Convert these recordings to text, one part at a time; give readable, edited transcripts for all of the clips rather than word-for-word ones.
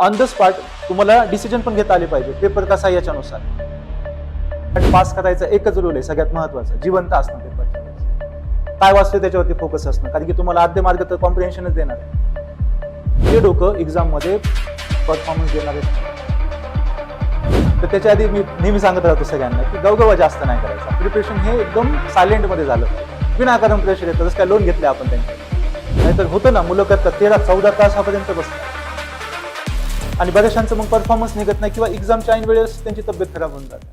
On the spot तुम्हाला decision पण घेता आले पाहिजे, पेपर कसा याच्यानुसार. आणि पास करायचा एकच रूल आहे सगळ्यात महत्वाचा, जिवंत असणं पेपरच्या वेळेस. काय वाचतोय त्याच्यावरती फोकस असणं, कारण की तुम्हाला आद्य मार्ग तर कॉम्प्रिहेन्शनच देणार आहे. हे डोकं एक्झाम मध्ये परफॉर्मन्स देणार आहे. तर त्याच्या आधी मी नेहमी सांगत राहतो सगळ्यांना की गवगवा जास्त नाही करायचा. प्रिपरेशन हे एकदम सायलेंट मध्ये झालं, विनाकारण प्रेशर येतं. जसं काय लोन घेतले आपण त्यांच्या, नाहीतर होतं ना, मुलं करतात 13-14 तासापर्यंत बसतात आणि बऱ्याचशांचं मग परफॉर्मन्स निघत नाही किंवा एक्झामच्या ऐन वेळेस त्यांची तब्येत खराब होऊन जाते.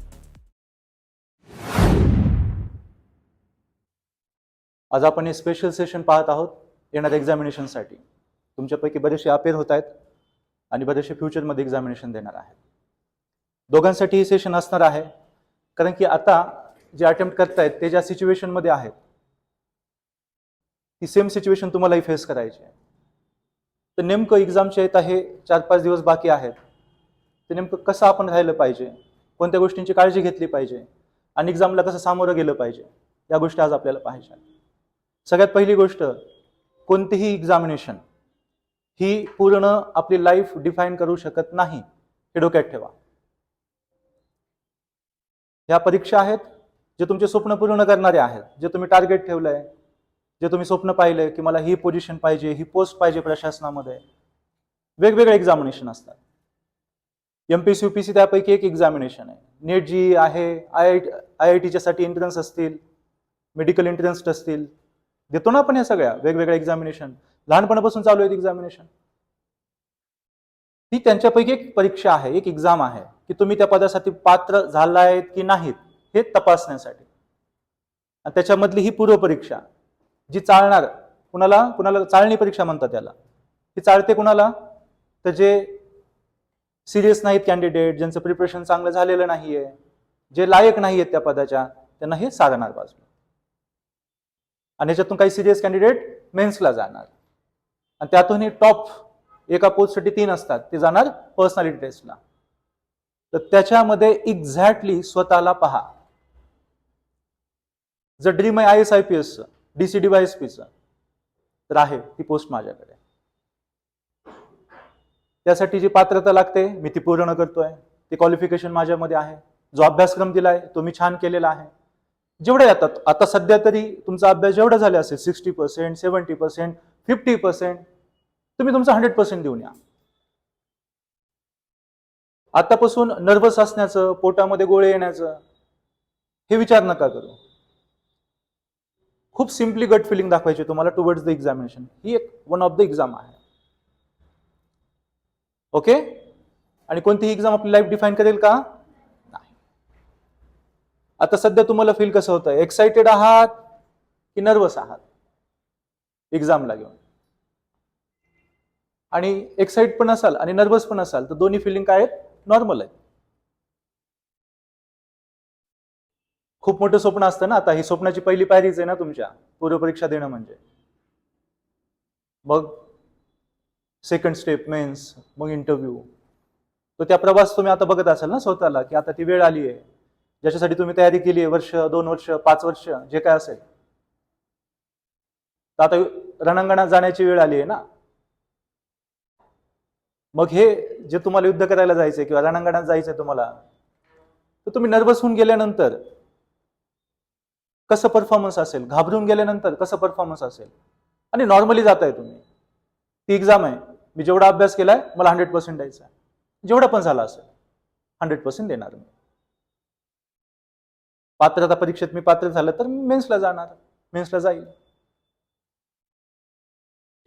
आज आपण हे स्पेशल सेशन पाहत आहोत येणाऱ्या एक्झामिनेशनसाठी. तुमच्यापैकी बरेचसे अपेअर होत आहेत आणि बरेचसे फ्युचरमध्ये एक्झामिनेशन देणार आहेत. दोघांसाठी हे सेशन असणार आहे, कारण की आता जे अटेम्प्ट करतायत ते ज्या सिच्युएशनमध्ये आहेत ती सेम सिच्युएशन तुम्हालाही फेस करायची आहे. तर नेमकं एक्झामचे येत आहे 4-5 दिवस बाकी आहेत, ते नेमकं कसं आपण राहिलं पाहिजे, कोणत्या गोष्टींची काळजी घेतली पाहिजे आणि एक्झामला कसं सामोरं गेलं पाहिजे, या गोष्टी आज आपल्याला पाहायच्या. सगळ्यात पहिली गोष्ट, कोणतीही एक्झामिनेशन ही पूर्ण आपली लाईफ डिफाईन करू शकत नाही, हे डोक्यात ठेवा. ह्या परीक्षा आहेत जे तुमचे स्वप्न पूर्ण करणारे आहेत, जे तुम्ही टार्गेट ठेवलंय, जे तुम्ही स्वप्न पाहिलंय की मला ही पोझिशन पाहिजे, ही पोस्ट पाहिजे प्रशासनामध्ये. वेगवेगळे एक्झामिनेशन असतात. एमपीएससी यूपीएससी त्यापैकी एक एक्झामिनेशन आहे. नेट जी आहे, IIT साठी एंट्रन्स असतील, मेडिकल एंट्रन्स असतील, देतो ना आपण ह्या सगळ्या वेगवेगळ्या एक्झामिनेशन. लहानपणापासून चालू आहेत एक्झामिनेशन. ही त्यांच्यापैकी एक परीक्षा आहे, एक एक्झाम आहे की तुम्ही त्या पदासाठी पात्र झालायत की नाहीत हे तपासण्यासाठी. आणि त्याच्यामधली ही पूर्व परीक्षा जी चालणार, कुणाला चाळणी परीक्षा म्हणतात त्याला. ही चालते कुणाला, तर जे सिरियस नाहीत कॅन्डिडेट, ज्यांचं प्रिपरेशन चांगलं झालेलं नाहीये, जे लायक नाहीयेत त्या पदाच्या, त्यांना हे सारणार बाजूला. आणि याच्यातून काही सिरियस कॅन्डिडेट मेन्सला जाणार आणि त्यातूनही टॉप एका पोस्टसाठी 3 असतात, ते जाणार पर्सनॅलिटी टेस्टला. तर त्याच्यामध्ये एक्झॅक्टली स्वतःला पहा. जर ड्रीम आहे IAS IPS DCDYSPचं, तर आहे ती पोस्ट माझ्याकडे. त्यासाठी जी पात्रता लागते मी ती पूर्ण करतोय, ते क्वालिफिकेशन माझ्यामध्ये आहे. जो अभ्यासक्रम दिलाय तो मी छान केलेला आहे. जेवढे येतात आता सध्या तरी तुमचा अभ्यास जेवढा झाला असेल 60%, 70%, 50%, तुम्ही तुमचा 100% देऊन या. आतापासून नर्वस असण्याचं, पोटामध्ये गोळे येण्याचं हे विचार नका करू. खूप सिम्पली गट फिलिंग दाखवायची तुम्हाला टुवर्ड्स द एक्झामिनेशन. ही एक वन ऑफ द एक्झाम आहे. ओके. आणि कोणतीही एक्झाम आपली लाईफ डिफाईन करेल का? नाही. आता सध्या तुम्हाला फील कसं होतंय, एक्साइटेड आहात की नर्वस आहात एक्झामला घेऊन? आणि एक्साइट पण असाल आणि नर्वस पण असाल तर दोन्ही फिलिंग काय आहेत? नॉर्मल आहेत. खूप मोठं स्वप्न असतं ना. आता ही स्वप्नाची पहिली पायरीच आहे ना तुमच्या पूर्वपरीक्षा देणं म्हणजे. मग सेकंड स्टेप मेन्स, मग इंटरव्ह्यू. तो त्या प्रवास तुम्ही आता बघत असाल ना स्वतःला, की आता ती वेळ आली आहे ज्याच्यासाठी तुम्ही तयारी केली आहे, वर्ष, 2 वर्ष, 5 वर्ष, जे काय असेल. तर आता रणांगणात जाण्याची वेळ आली आहे ना. मग हे जे तुम्हाला युद्ध करायला जायचंय किंवा रणांगणात जायचंय तुम्हाला, तर तुम्ही नर्वस होऊन गेल्यानंतर कसं परफॉर्मन्स असेल, घाबरून गेल्यानंतर कसं परफॉर्मन्स असेल, आणि नॉर्मली जाताय तुम्ही. ती एक्झाम आहे, मी जेवढा अभ्यास केलाय मला 100% द्यायचा आहे. जेवढा पण झाला असेल 100% देणार मी. पात्रता परीक्षेत मी पात्र झालं तर मी मेन्सला जाणार, मेन्सला जाईल.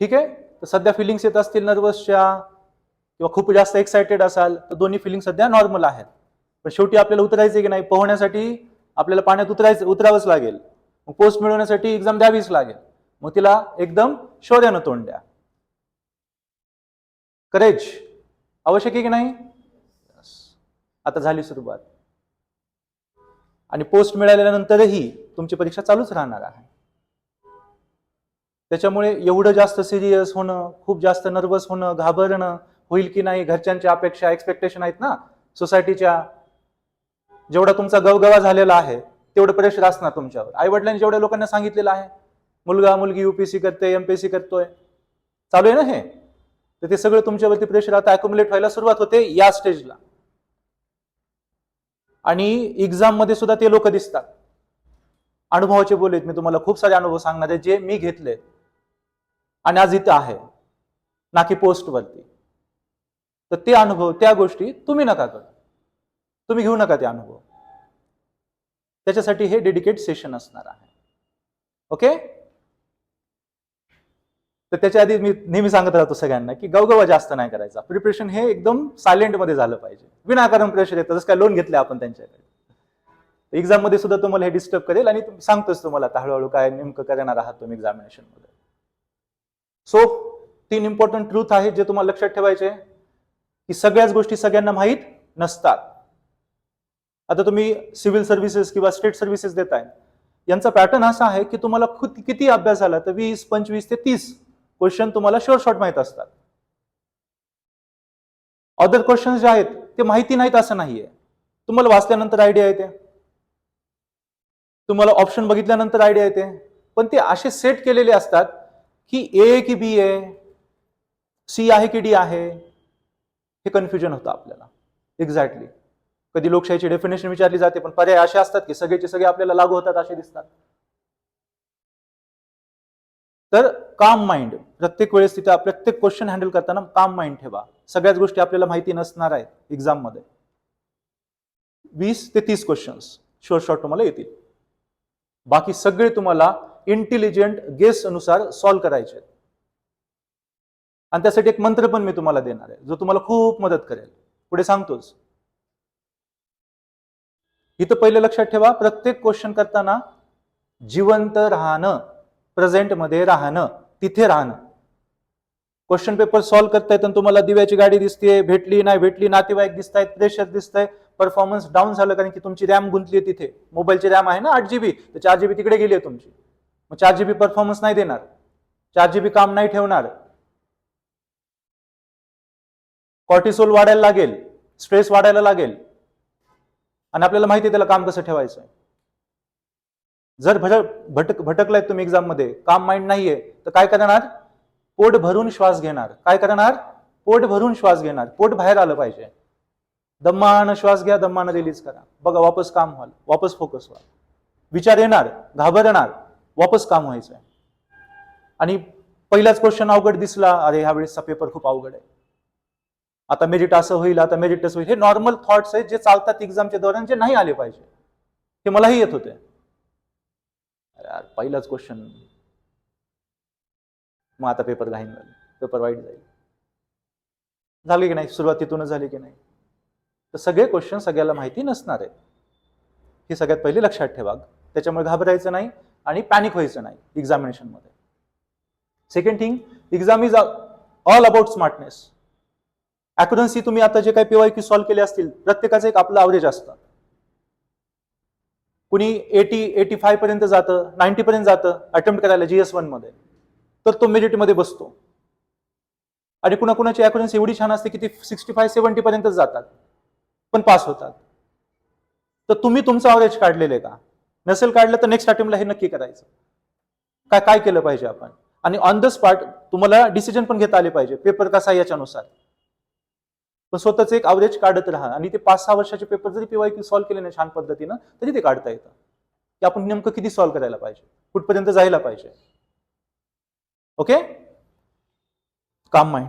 ठीक आहे. तर सध्या फिलिंग्स येत असतील नर्वसच्या किंवा खूप जास्त एक्साइटेड असाल तर दोन्ही फिलिंग सध्या नॉर्मल आहेत. पण शेवटी आपल्याला उतरायचे की नाही, पोहण्यासाठी आपल्याला पाण्यात उतरावंच लागेल. मग पोस्ट मिळवण्यासाठी एक्झाम द्यावीच लागेल. मग तिला एकदम शौर्यानं तोंड द्या. करेज आवश्यक आहे की नाही? आता झाली सुरुवात. आणि पोस्ट मिळाल्यानंतरही तुमची परीक्षा चालूच राहणार आहे. त्याच्यामुळे एवढं जास्त सिरियस होणं, खूप जास्त नर्वस होणं, घाबरणं, होईल की नाही, घरच्यांच्या अपेक्षा, एक्सपेक्टेशन आहेत ना सोसायटीच्या, जेवढा तुमचा गवगवा झालेला आहे तेवढं प्रेशर असणार तुमच्यावर. आई वडिलांनी जेवढ्या लोकांना सांगितलेलं आहे, मुलगा मुलगी UPSC करते, MPSC करतोय, चालू आहे ना हे. तर ते सगळं तुमच्यावरती प्रेशर आता अक्युमुलेट व्हायला सुरुवात होते या स्टेजला. आणि एक्झाम मध्ये सुद्धा ते लोक दिसतात. अनुभवाचे बोलेत, मी तुम्हाला खूप सारे अनुभव सांगणार आहे जे मी घेतले आणि आज इथं आहे ना की पोस्टवरती. तर ते अनुभव, त्या गोष्टी तुम्ही नका करू, तुम्ही घेऊ नका ते अनुभव. त्याच्यासाठी हे डेडिकेट सेशन असणार आहे. ओके. तर त्याच्या आधी मी नेहमी सांगत राहतो सगळ्यांना की गवगवा जास्त नाही करायचा. प्रिपरेशन हे एकदम सायलेंट मध्ये झालं पाहिजे. विनाकारण प्रेशर येतं, जसं काय लोन घेतले आपण त्यांच्याकडे. एक्झाम मध्ये सुद्धा तुम्हाला हे डिस्टर्ब करेल आणि सांगतोच तुम्हाला आता हळूहळू काय नेमकं करणार आहात तुम्ही एक्झामिनेशन मध्ये. सो 3 इम्पॉर्टंट ट्रूथ आहेत जे तुम्हाला लक्षात ठेवायचे, की सगळ्याच गोष्टी सगळ्यांना माहीत नसतात. आता तुम्ही सिव्हिल सर्व्हिसेस किंवा स्टेट सर्व्हिसेस देताय, यांचा पॅटर्न असा आहे की तुम्हाला किती अभ्यास झाला तर 20, 25 ते 30 क्वेश्चन तुम्हाला शॉर्ट माहित असतात. अदर क्वेश्चन जे आहेत ते माहिती नाहीत असं नाहीये. तुम्हाला वाचल्यानंतर आयडिया येते, तुम्हाला ऑप्शन बघितल्यानंतर आयडिया येते, पण ते असे सेट केलेले असतात की ए की बी आहे, सी आहे की डी आहे, हे कन्फ्युजन होतं आपल्याला. एक्झॅक्टली कधी लोकशाहीची डेफिनेशन विचारली जाते पण पर्याय असे असतात की सगळेचे सगळे आपल्याला लागू होतात असे दिसतात. तर काम माइंड, प्रत्येक वेळेस तिथे प्रत्येक क्वेश्चन हँडल करताना काम माइंड ठेवा. सगळ्याच गोष्टी आपल्याला माहिती नसणार आहेत एक्झाम मध्ये. 20 ते 30 क्वेश्चन्स शॉर्ट तुम्हाला येतील, बाकी सगळे तुम्हाला इंटेलिजंट गेस अनुसार सॉल्व्ह करायचे आहेत. आणि त्यासाठी एक मंत्र पण मी तुम्हाला देणार आहे जो तुम्हाला खूप मदत करेल, पुढे सांगतोच. इथं पहिले लक्षात ठेवा, प्रत्येक क्वेश्चन करताना जिवंत राहणं, प्रेझेंट मध्ये राहणं, तिथे राहणं. क्वेश्चन पेपर सॉल्व्ह करतायत आणि तुम्हाला दिव्याची गाडी दिसते, भेटली नाही भेटली, नातेवाईक दिसतायत, प्रेशर दिसतंय, परफॉर्मन्स डाऊन झालं कारण की तुमची रॅम गुंतली आहे तिथे. मोबाईलची रॅम आहे ना 8 GB, तर 4 GB तिकडे गेली आहे तुमची. मग 4 GB परफॉर्मन्स नाही देणार, 4 GB काम नाही ठेवणार, कॉर्टिसोल वाढायला लागेल, स्ट्रेस वाढायला लागेल. आणि आपल्याला माहिती आहे त्याला काम कसं ठेवायचं. जर भटकलाय तुम्ही एक्झाम मध्ये, काम माइंड नाहीये, तर काय करणार? पोट भरून श्वास घेणार. काय करणार? पोट भरून श्वास घेणार. पोट बाहेर आलं पाहिजे. दमानं श्वास घ्या, दमानं रिलीज करा. बघा वापस काम व्हाल, वापस फोकस व्हाल. विचार येणार, घाबरणार, वापस काम व्हायचंय. आणि पहिलाच क्वेश्चन अवघड दिसला, अरे ह्या वेळेसचा पेपर खूप अवघड आहे, आता मेरिट असं होईल, आता मेरिट असं होईल. हे नॉर्मल थॉट्स आहेत जे चालतात एक्झामच्या दौरान, जे नाही आले पाहिजे. ते मलाही येत होते. यार पहिलाच क्वेश्चन, मग आता पेपर घाईन झाले, पेपर वाईट जाईल. झाली की नाही? सुरुवातीतूनच झाली की नाही? तर सगळे क्वेश्चन सगळ्याला माहिती नसणार आहेत, हे सगळ्यात पहिले लक्षात ठेवा. त्याच्यामुळे घाबरायचं नाही आणि पॅनिक व्हायचं नाही एक्झामिनेशन मध्ये. Second thing, exam is all about smartness. Accuracy, तुम्ही आता जे काही PYQ सॉल्व्ह केले असतील, प्रत्येकाचं एक आपलं अवरेज असतं. कुणी 80-85 पर्यंत जातं, 90 पर्यंत जातं अटेम्प्ट करायला GS1 मध्ये, तर तो मेरिट मध्ये बसतो. आणि कुणाकुणाची अॅक्युरन्सी एवढी छान असते की ती 65-70 पर्यंत जातात पण पास होतात. तर तुम्ही तुमचं अवरेज काढलेलं आहे का? नसेल काढलं तर नेक्स्ट अटेम्प्टला हे नक्की करायचं. काय काय केलं पाहिजे आपण, आणि ऑन द स्पॉट तुम्हाला डिसिजन पण घेता आले पाहिजे, पेपर कसा याच्यानुसार. पण स्वतःच एक अवरेज काढत राहा. आणि ते 5-6 वर्षाचे पेपर जरी PYQ सॉल्व्ह केले ना छान पद्धतीनं, तरी ते काढता येतं की आपण नेमकं किती सॉल्व्ह करायला पाहिजे, कुठपर्यंत जायला पाहिजे. ओके. काम माइंड,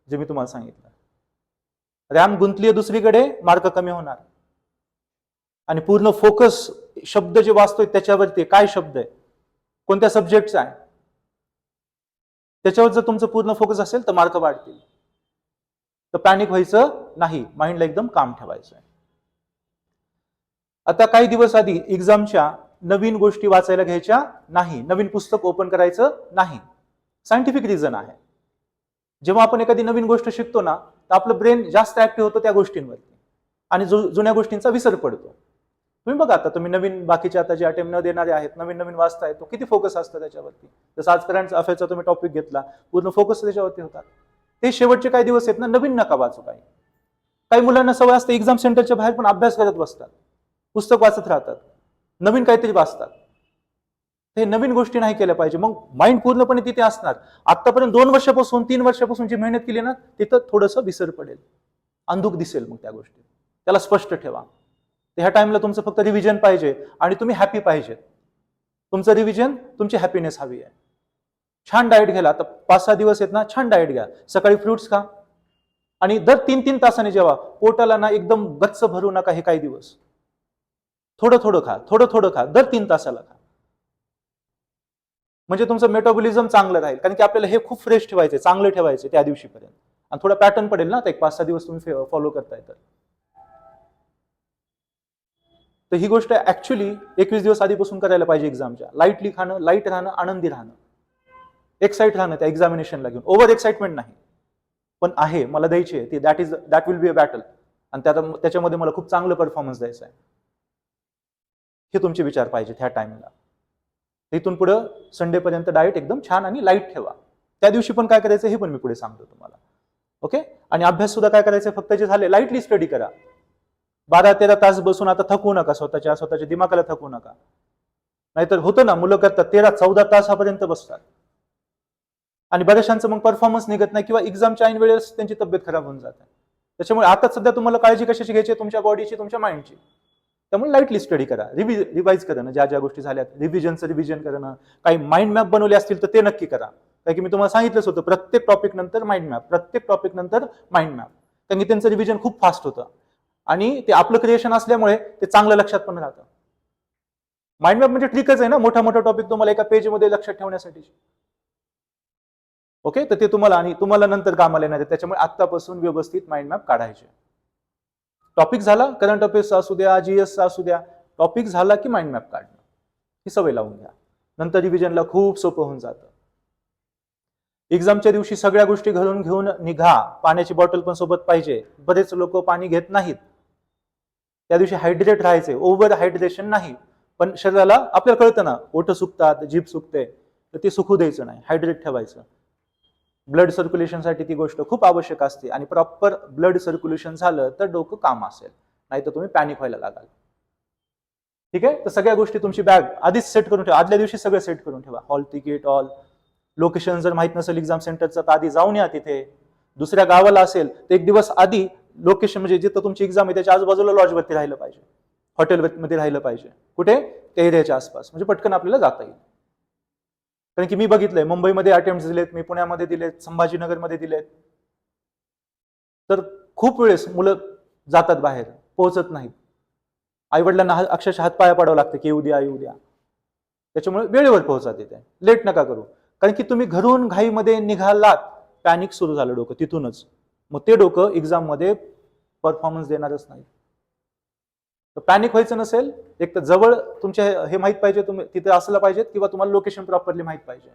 जे मी तुम्हाला सांगितलं. रॅम गुंतली दुसरीकडे, मार्क कमी होणार. आणि पूर्ण फोकस, शब्द जे वाचतोय त्याच्यावरती, काय शब्द आहे, कोणत्या सब्जेक्टचा आहे, त्याच्यावर जर तुमचं पूर्ण फोकस असेल तर मार्क वाढतील. तर पॅनिक व्हायचं नाही, माइंडला एकदम काम ठेवायचं. आता काही दिवस आधी एक्झामच्या नवीन गोष्टी वाचायला घ्यायच्या नाही, नवीन पुस्तक ओपन करायचं नाही. सायंटिफिक रिझन आहे. जेव्हा आपण एखादी नवीन गोष्ट शिकतो ना, तर आपलं ब्रेन जास्त ऍक्टिव्ह होतं त्या गोष्टींवरती आणि जुन्या गोष्टींचा विसर पडतो. तुम्ही बघा, आता तुम्ही नवीन बाकीचे आता जे अटेम्प्ट न देणारे आहेत, नवीन नवीन वाचताय, तो किती फोकस असतं त्याच्यावरती. जसं आज करंट अफेअरचा तुम्ही टॉपिक घेतला, पूर्ण फोकस त्याच्यावरती होता. ते शेवटचे काही दिवस आहेत ना, नवीन नका वाचू. काही मुलांना सवय असते एक्झाम सेंटरच्या बाहेर पण अभ्यास करत बसतात, पुस्तक वाचत राहतात, नवीन काहीतरी वाचतात. हे नवीन गोष्टी नाही केल्या पाहिजे, मग माइंड पूर्णपणे तिथे असणार. आतापर्यंत 2 वर्षापासून 3 वर्षापासून जी मेहनत केली ना, तिथं थोडंसं विसर पडेल, अंधुक दिसेल. मग त्या गोष्टी त्याला स्पष्ट ठेवा. ह्या टाइमला तुमचं फक्त रिव्हिजन पाहिजे आणि तुम्ही हॅपी पाहिजेत. तुमचं रिव्हिजन तुमची हॅपीनेस हवी आहे. छान डाएट घ्यायला, आता 5-6 दिवस आहेत ना, छान डाएट घ्या. सकाळी फ्रुट्स खा आणि दर 3-3 तासाने जेवा. पोटाला ना एकदम गच्च भरू नका हे काही दिवस. थोडं थोडं खा, थोडं थोडं खा, दर 3 तासाला खा. म्हणजे तुमचं मेटाबॉलिझम चांगलं राहील. कारण की आपल्याला हे खूप फ्रेश ठेवायचे, चांगलं ठेवायचे त्या दिवशीपर्यंत. आणि थोडा पॅटर्न पडेल ना, आता एक 5-6 दिवस तुम्ही फॉलो करताय तर ही गोष्ट ऍक्च्युली 21 दिवस आधीपासून करायला पाहिजे एक्झामच्या. लाईटली खाणं, लाईट राहणं, आनंदी राहणं, एक्साइट राहणं त्या एक्झामिनेशनला घेऊन. ओव्हर एक्साइटमेंट नाही, पण आहे मला द्यायची आहे ती, that will be a battle. आणि त्याच्यामध्ये मला खूप चांगलं परफॉर्मन्स द्यायचं आहे. हे तुमचे विचार पाहिजे ह्या टाइमला. तिथून पुढे संडेपर्यंत डाएट एकदम छान आणि लाईट ठेवा. त्या दिवशी पण काय करायचं हे पण मी पुढे सांगतो तुम्हाला. ओके. आणि अभ्यास सुद्धा काय करायचं, फक्त जे झाले लाईटली स्टडी करा. 12-13 तास बसून आता थकवू नका, स्वतःच्या दिमागाला थकवू नका. नाहीतर होतं ना, मुलं करतात 13-14 तासापर्यंत बसतात आणि बऱ्याचशांचं मग परफॉर्मन्स निघत नाही किंवा एक्झामच्या ऐन वेळेस त्यांची तब्येत खराब होऊन जाते. त्याच्यामुळे आता सध्या तुम्हाला काळजी कशाची घ्यायची, तुमच्या बॉडीची, तुमच्या माइंडची. त्यामुळे लाईटली स्टडी करा, रिवाइज करणं, ज्या गोष्टी झाल्यात रिव्हिजनचं रिव्हिजन करणं. काही माइंड मॅप बनवले असतील तर ते नक्की करा. कारण की मी तुम्हाला सांगितलंच होतं, प्रत्येक टॉपिक नंतर माइंड मॅप, प्रत्येक टॉपिक नंतर माइंड मॅप. कारण की त्यांचं रिव्हिजन खूप फास्ट होतं आणि ते आपलं क्रिएशन असल्यामुळे ते चांगलं लक्षात पण राहतं. माइंड मॅप म्हणजे ट्रिकच आहे ना, मोठा मोठा टॉपिक तुम्हाला एका पेजमध्ये लक्षात ठेवण्यासाठी. ओके. तर ते तुम्हाला नंतर कामाला येणार आहे. त्याच्यामुळे आत्तापासून व्यवस्थित माइंड मॅप काढायचे. टॉपिक झाला, करंट अफेअर्सचा असू द्या, जीएसचा असू द्या, टॉपिक झाला की माइंड मॅप काढणं, ही सवय लावून घ्या. नंतर रिव्हिजनला खूप सोपं होऊन जातं. एक्झामच्या दिवशी सगळ्या गोष्टी घरून घेऊन निघा. पाण्याची बॉटल पण सोबत पाहिजे. बरेच लोक पाणी घेत नाहीत. त्या दिवशी हायड्रेट राहायचे, ओव्हर हायड्रेशन नाही. पण शरीराला आपल्याला कळतं ना, ओठ सुकतात, जीभ सुकते, तर ते सुकू द्यायचं नाही, हायड्रेट ठेवायचं. ब्लड सर्क्युलेशनसाठी ती गोष्ट खूप आवश्यक असते. आणि प्रॉपर ब्लड सर्क्युलेशन झालं तर डोकं काम असेल, नाही तर तुम्ही पॅनिक व्हायला लागाल. ठीक आहे. तर सगळ्या गोष्टी तुमची बॅग आधीच सेट करून ठेवा. आदल्या दिवशी सगळं सेट करून ठेवा. हॉल तिकीट, ऑल लोकेशन जर माहित नसेल एक्झाम सेंटरचं तर आधी जाऊन या तिथे. दुसऱ्या गावाला असेल तर एक दिवस आधी लोकेशन, म्हणजे जिथं तुमची एक्झाम आहे त्याच्या आजूबाजूला लॉजवरती राहिलं पाहिजे, हॉटेलमध्ये राहिलं पाहिजे. कुठे? त्या एरियाच्या आसपास, म्हणजे पटकन आपल्याला जाता येईल. कारण की मी बघितलंय, मुंबईमध्ये अटेम्प्ट दिलेत, मी पुण्यामध्ये दिलेत, संभाजीनगरमध्ये दिलेत. तर खूप वेळेस मुलं जातात बाहेर, पोहोचत नाहीत. आईवडिलांना अक्षरशः हातपाया पडावं लागतं की येऊ द्या येऊ द्या. त्याच्यामुळे वेळेवर पोहोचा तिथे, लेट नका करू. कारण की तुम्ही घरून घाईमध्ये निघालात, पॅनिक सुरू झालं डोकं तिथूनच. मग ते डोकं एक्झाम मध्ये परफॉर्मन्स देणारच नाही. तर पॅनिक व्हायचं नसेल, एक तर जवळ तुमच्या हे माहित पाहिजे, तुम्ही तिथे असलं पाहिजे, किंवा तुम्हाला लोकेशन प्रॉपरली माहित पाहिजे.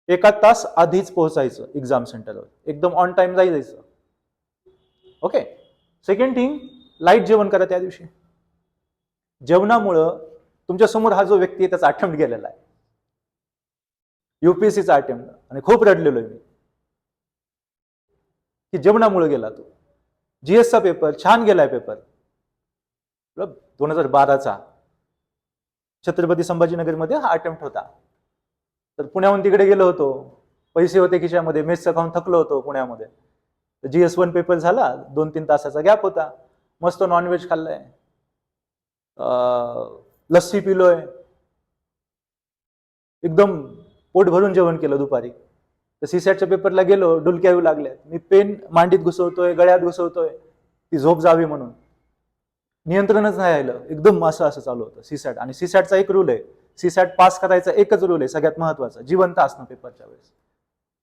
1 तास आधीच पोहोचायचं एक्झाम सेंटरवर, एकदम ऑन टाइम जायचं. ओके. सेकंड थिंग, लाईट जेवण करा त्या दिवशी. जेवणामुळं तुमच्या समोर हा जो व्यक्ती आहे त्याचा अटेम्प्ट गेलेला आहे, युपीएससीचा अटेम्प्ट, आणि खूप रडलेलो आहे मी की जेवणामुळे गेला तो. जीएसचा पेपर छान गेलाय, पेपर 2012चा छत्रपती संभाजीनगरमध्ये हा अटेम्प्ट होता. तर पुण्याहून तिकडे गेलो होतो, पैसे होते खिशामध्ये, मेसचं खाऊन थकलो होतो पुण्यामध्ये. GS1 पेपर झाला, 2-3 तासाचा गॅप होता, मस्त नॉनव्हेज खाल्लंय, लस्सी पिलोय, एकदम पोट भरून जेवण केलं दुपारी. तर सीसॅटच्या पेपरला गेलो, डुलक्या येऊ लागल्या, मी पेन मांडीत घुसवतोय, गळ्यात घुसवतोय, ती झोप जावी म्हणून. नियंत्रणच नाही राहिलं, एकदम असं चालू होतं सीसॅट. आणि सीसॅटचा एक रूल आहे, सीसॅट पास करायचा एकच रूल आहे सगळ्यात महत्वाचा, जिवंत असणं पेपरच्या वेळेस.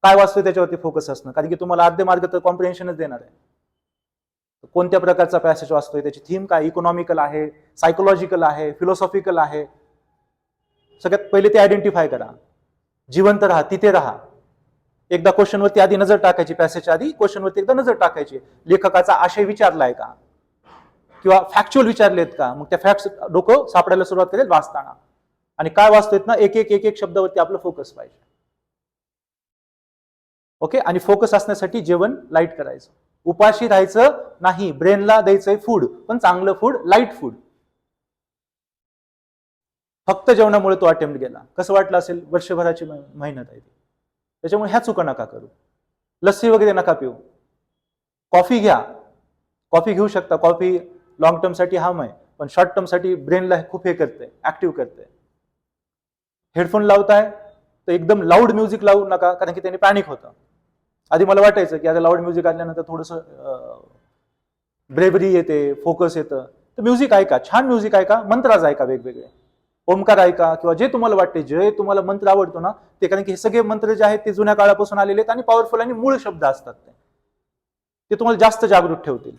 काय वाचतोय त्याच्यावरती फोकस असणं, कारण की तुम्हाला अर्धे मार्क तर कॉम्प्रिहेन्शनच देणार आहे. कोणत्या प्रकारचा पॅसेज वाचतोय, त्याची थीम काय, इकॉनॉमिकल आहे, सायकोलॉजिकल आहे, फिलॉसॉफिकल आहे, सगळ्यात पहिले ते आयडेंटिफाय करा. जिवंत राहा, तिथे राहा. एकदा क्वेश्चनवरती आधी नजर टाकायची, पॅसेजच्या आधी क्वेश्चनवरती एकदा नजर टाकायची, लेखकाचा आशय विचारलाय का, किंवा फॅक्च्युअल विचारलेत का. मग त्या फॅक्ट्स डोकं सापडायला सुरुवात करेल वाचताना. आणि काय वाचतोय ना, एक एक शब्दावरती आपलं फोकस पाहिजे. ओके. आणि फोकस असण्यासाठी जेवण लाईट करायचं, उपाशी राहायचं नाही, ब्रेनला द्यायचंय फूड, पण चांगलं फूड, लाईट फूड. फक्त जेवणामुळे तो अटेम्प्ट गेला. कसं वाटलं असेल? वर्षभराची मेहनत आहे ती. त्याच्यामुळे ह्या चुका नका करू. लस्सी वगैरे नका पिऊ. कॉफी घ्या, कॉफी घेऊ शकता. कॉफी लॉंग टर्मसाठी हार्म आहे, पण शॉर्ट टर्मसाठी ब्रेनला खूप हे करते, ऍक्टिव्ह करते. हेडफोन लावताय तर एकदम लाऊड म्युझिक लावू नका, कारण की त्याने पॅनिक होतं. आधी मला वाटायचं की आता लाऊड म्युझिक आल्यानंतर थोडंसं ब्रेवरी येते, फोकस येतं. तर म्युझिक ऐका, छान म्युझिक ऐका, मंत्राज ऐका वेगवेगळे, ओमकार ऐका, किंवा जे तुम्हाला वाटते, जे तुम्हाला मंत्र आवडतो ना ते, कारण की हे सगळे मंत्र जे आहेत ते जुन्या काळापासून आलेले आहेत आणि पॉवरफुल आणि मूळ शब्द असतात. ते तुम्हाला जास्त जागृत ठेवतील.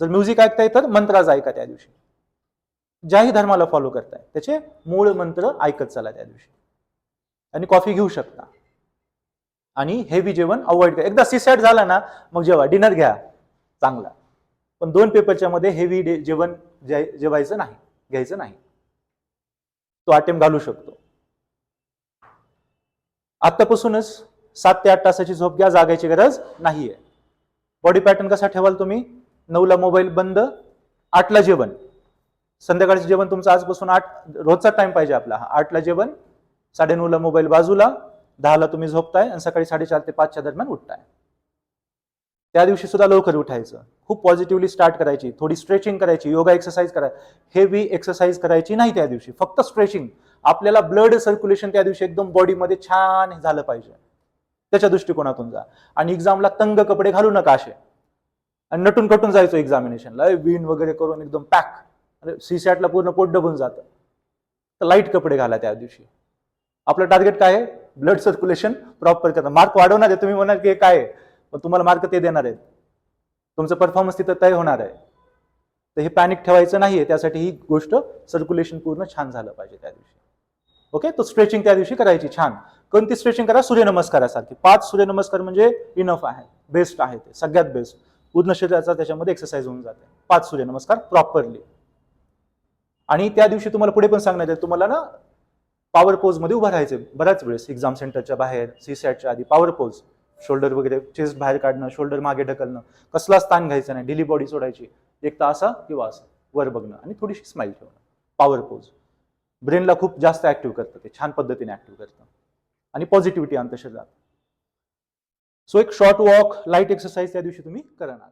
जर म्युझिक ऐकताय तर मंत्राज ऐका त्या दिवशी. ज्याही धर्माला फॉलो करताय त्याचे मूळ मंत्र ऐकत चला त्या दिवशी. आणि कॉफी घेऊ शकता. आणि हेवी जेवण अवॉइड करा. एकदा सीसॅट झाला ना मग जेवा, डिनर घ्या चांगला, पण 2 पेपरच्या मध्ये हेवी जेवण जेवायचं नाही, घ्यायचं नाही. तो अटेम्प्ट घालू शकतो. आतापासूनच 7 ते 8 तासाची झोप घ्या, जागायची गरज नाहीये. बॉडी पॅटर्न कसा ठेवाल तुम्ही? 9ला मोबाईल बंद, 8ला जेवण. संध्याकाळचं जेवण तुमचं आजपासून 8, रोजचा टाइम पाहिजे आपला. 8ला जेवण, 9:30ला मोबाईल बाजूला, 10ला तुम्ही झोपताय आणि सकाळी 4:30 ते 5च्या दरम्यान उठताय. त्या दिवशी सुद्धा लवकर उठायचं. खूप पॉझिटिव्हली स्टार्ट करायची. थोडी स्ट्रेचिंग करायची, योगा एक्सरसाइज करायची. हेवी एक्सरसाइज करायची नाही त्या दिवशी, फक्त स्ट्रेचिंग. आपल्याला ब्लड सर्क्युलेशन त्या दिवशी एकदम बॉडीमध्ये छान झालं पाहिजे, त्याच्या दृष्टिकोनातून जा. आणि एक्झामला तंग कपडे घालू नका असे, आणि नटून कटून जायचो एक्झामिनेशनला, विन वगैरे करून एकदम पॅक. सीसॅटला पूर्ण पोट डबून जातं. तर लाईट कपडे घाला त्या दिवशी. आपलं टार्गेट काय आहे? ब्लड सर्क्युलेशन प्रॉपर करणं. मार्क वाढवणार आहे तुम्ही, म्हणाल की काय आहे, पण तुम्हाला मार्क ते देणार आहेत. तुमचं परफॉर्मन्स तिथं तय होणार आहे. तर हे पॅनिक ठेवायचं नाहीये. त्यासाठी ही गोष्ट, सर्क्युलेशन पूर्ण छान झालं पाहिजे त्या दिवशी. ओके, तो स्ट्रेचिंग त्या दिवशी करायची छान. कोणती स्ट्रेचिंग करा? सूर्यनमस्कारासारखी 5 सूर्यनमस्कार म्हणजे इनफ आहे, बेस्ट आहे, ते सगळ्यात बेस्ट. पूर्ण शरीराचा त्याच्यामध्ये एक्सरसाइज होऊन जाते. 5 सूर्यनमस्कार प्रॉपरली. आणि त्या दिवशी तुम्हाला पुढे पण सांगण्यात येईल, तुम्हाला ना पॉवर पोज मध्ये उभं राहायचे बऱ्याच वेळेस. एक्झाम सेंटरच्या बाहेर, सीसॅटच्या आधी पॉवर पोज, शोल्डर वगैरे, चेस्ट बाहेर काढणं, शोल्डर मागे ढकलणं, कसला स्थान घ्यायचं नाही, ढिली बॉडी सोडायची. एक तर असा किंवा असं वर बघणं आणि थोडीशी स्माइल ठेवणं. पॉवर पोज ब्रेनला खूप जास्त ऍक्टिव्ह करतं, ते छान पद्धतीने ऍक्टिव्ह करतं आणि पॉझिटिव्हिटी आणतं शरीरात. सो एक शॉर्ट वॉक, लाईट एक्सरसाइज त्या दिवशी तुम्ही करणार.